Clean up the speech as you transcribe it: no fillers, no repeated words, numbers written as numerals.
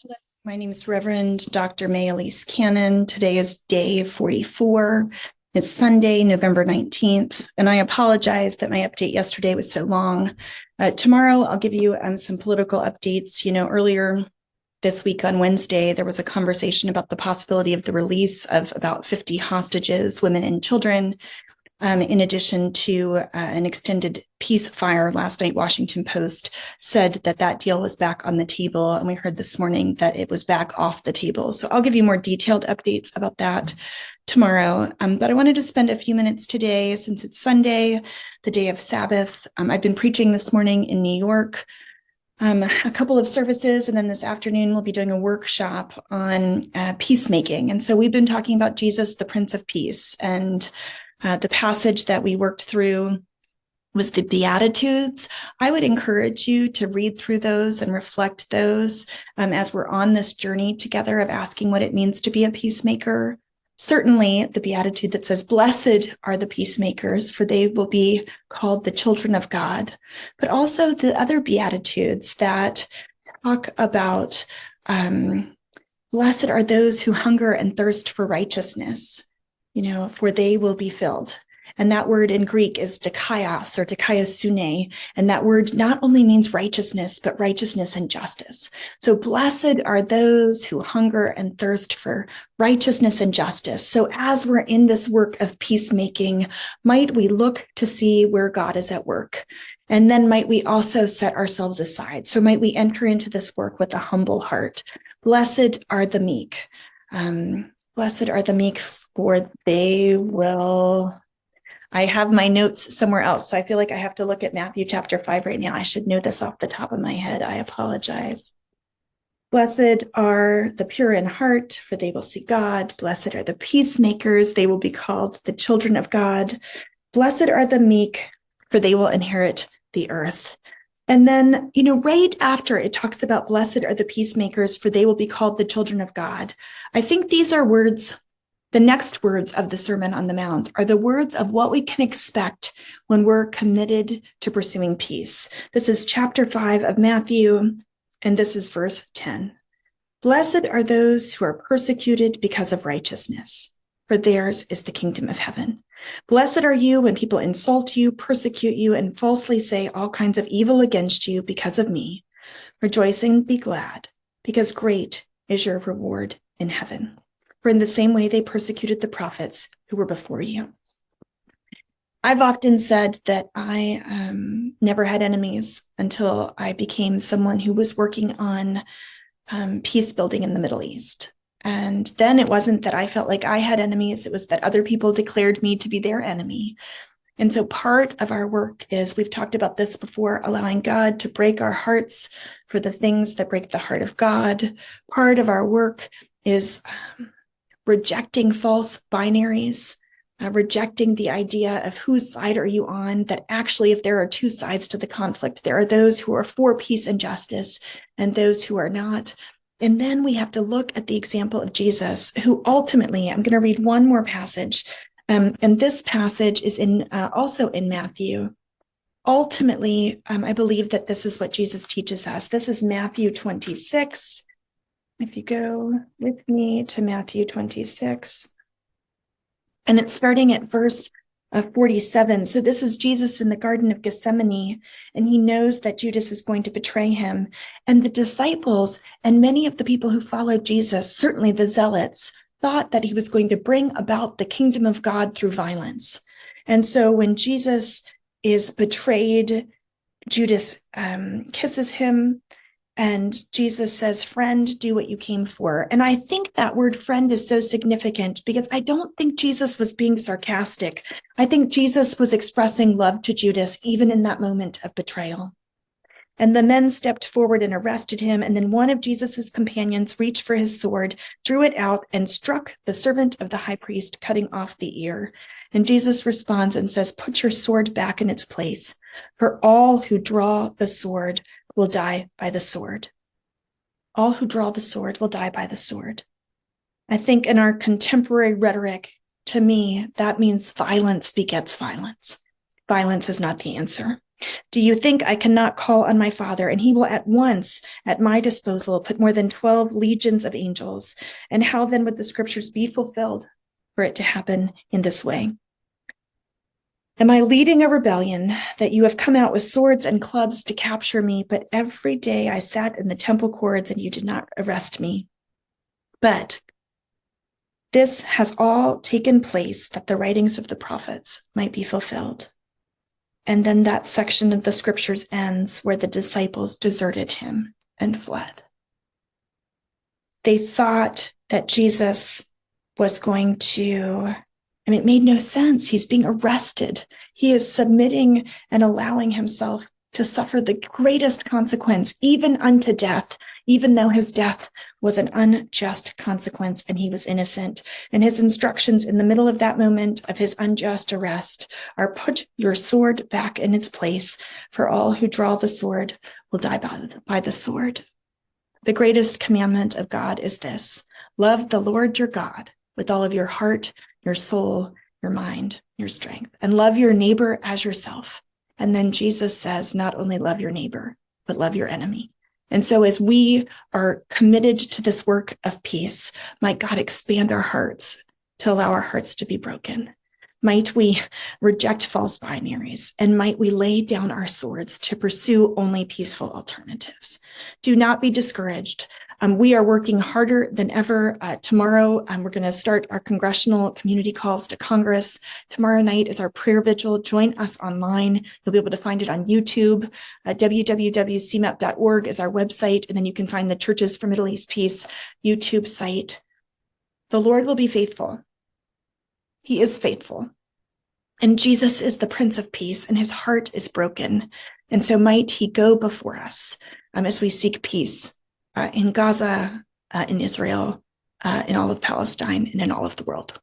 Hello, my name is Reverend Dr. Elise Cannon. Today is day 44. It's Sunday, November 19th, and I apologize that my update yesterday was so long. Tomorrow, I'll give you some political updates. Earlier this week on Wednesday, there was a conversation about the possibility of the release of about 50 hostages, women and children, in addition to an extended ceasefire. Last night, Washington Post said that that deal was back on the table, and we heard this morning that it was back off the table. So I'll give you more detailed updates about that tomorrow. But I wanted to spend a few minutes today, since it's Sunday, the day of Sabbath. I've been preaching this morning in New York, a couple of services, and then this afternoon we'll be doing a workshop on peacemaking. And so we've been talking about Jesus, the Prince of Peace, and the passage that we worked through was the Beatitudes. I would encourage you to read through those and reflect those as we're on this journey together of asking what it means to be a peacemaker. Certainly the Beatitude that says, "Blessed are the peacemakers, for they will be called the children of God." But also the other Beatitudes that talk about, blessed are those who hunger and thirst for righteousness, for they will be filled. And that word in Greek is dikaios or dikaiosune. And that word not only means righteousness, but righteousness and justice. So blessed are those who hunger and thirst for righteousness and justice. So as we're in this work of peacemaking, might we look to see where God is at work? And then might we also set ourselves aside? So might we enter into this work with a humble heart? Blessed are the meek. Blessed are the meek, for they will... I have my notes somewhere else, so I feel like I have to look at Matthew chapter 5 right now. I should know this off the top of my head. I apologize. Blessed are the pure in heart, for they will see God. Blessed are the peacemakers. They will be called the children of God. Blessed are the meek, for they will inherit the earth. And then, right after it talks about blessed are the peacemakers, for they will be called the children of God. I think these are words. The next words of the Sermon on the Mount are the words of what we can expect when we're committed to pursuing peace. This is chapter 5 of Matthew, and this is verse 10. Blessed are those who are persecuted because of righteousness, for theirs is the kingdom of heaven. Blessed are you when people insult you, persecute you, and falsely say all kinds of evil against you because of me. Rejoice and be glad, because great is your reward in heaven. For in the same way they persecuted the prophets who were before you. I've often said that I never had enemies until I became someone who was working on peace building in the Middle East. And then it wasn't that I felt like I had enemies, it was that other people declared me to be their enemy. And so part of our work is, we've talked about this before, allowing God to break our hearts for the things that break the heart of God. Part of our work is rejecting false binaries, rejecting the idea of whose side are you on, that actually if there are two sides to the conflict, there are those who are for peace and justice and those who are not. And then we have to look at the example of Jesus, who ultimately, I'm going to read one more passage, and this passage is also in Matthew. Ultimately, I believe that this is what Jesus teaches us. This is Matthew 26. If you go with me to Matthew 26, and it's starting at verse 47. So this is Jesus in the Garden of Gethsemane, and he knows that Judas is going to betray him. And the disciples and many of the people who followed Jesus, certainly the zealots, thought that he was going to bring about the kingdom of God through violence. And so when Jesus is betrayed, Judas kisses him, and Jesus says, "Friend, do what you came for." And I think that word friend is so significant because I don't think Jesus was being sarcastic. I think Jesus was expressing love to Judas even in that moment of betrayal. And the men stepped forward and arrested him. And then one of Jesus's companions reached for his sword, drew it out, and struck the servant of the high priest, cutting off the ear. And Jesus responds and says, "Put your sword back in its place, for all who draw the sword will die by the sword." All who draw the sword will die by the sword. I think in our contemporary rhetoric, to me, that means violence begets violence. Violence is not the answer. Do you think I cannot call on my Father, and he will at once, at my disposal, put more than 12 legions of angels? And how then would the scriptures be fulfilled for it to happen in this way? Am I leading a rebellion that you have come out with swords and clubs to capture me? But every day I sat in the temple courts and you did not arrest me. But this has all taken place that the writings of the prophets might be fulfilled. And then that section of the scriptures ends where the disciples deserted him and fled. They thought that Jesus was going to, it made no sense. He's being arrested. He is submitting and allowing himself to suffer the greatest consequence, even unto death, even though his death was an unjust consequence and he was innocent. And his instructions in the middle of that moment of his unjust arrest are, put your sword back in its place, for all who draw the sword will die by the sword. The greatest commandment of God is this: love the Lord your God with all of your heart, your soul, your mind, your strength, and love your neighbor as yourself. And then Jesus says, not only love your neighbor, but love your enemy. And so as we are committed to this work of peace, might God expand our hearts to allow our hearts to be broken. Might we reject false binaries, and might we lay down our swords to pursue only peaceful alternatives. Do not be discouraged. We are working harder than ever. Tomorrow, we're going to start our congressional community calls to Congress. Tomorrow night is our prayer vigil. Join us online. You'll be able to find it on YouTube. www.cmep.org is our website, and then you can find the Churches for Middle East Peace YouTube site. The Lord will be faithful. He is faithful. And Jesus is the Prince of Peace, and his heart is broken. And so might he go before us as we seek peace in Gaza, in Israel, in all of Palestine, and in all of the world.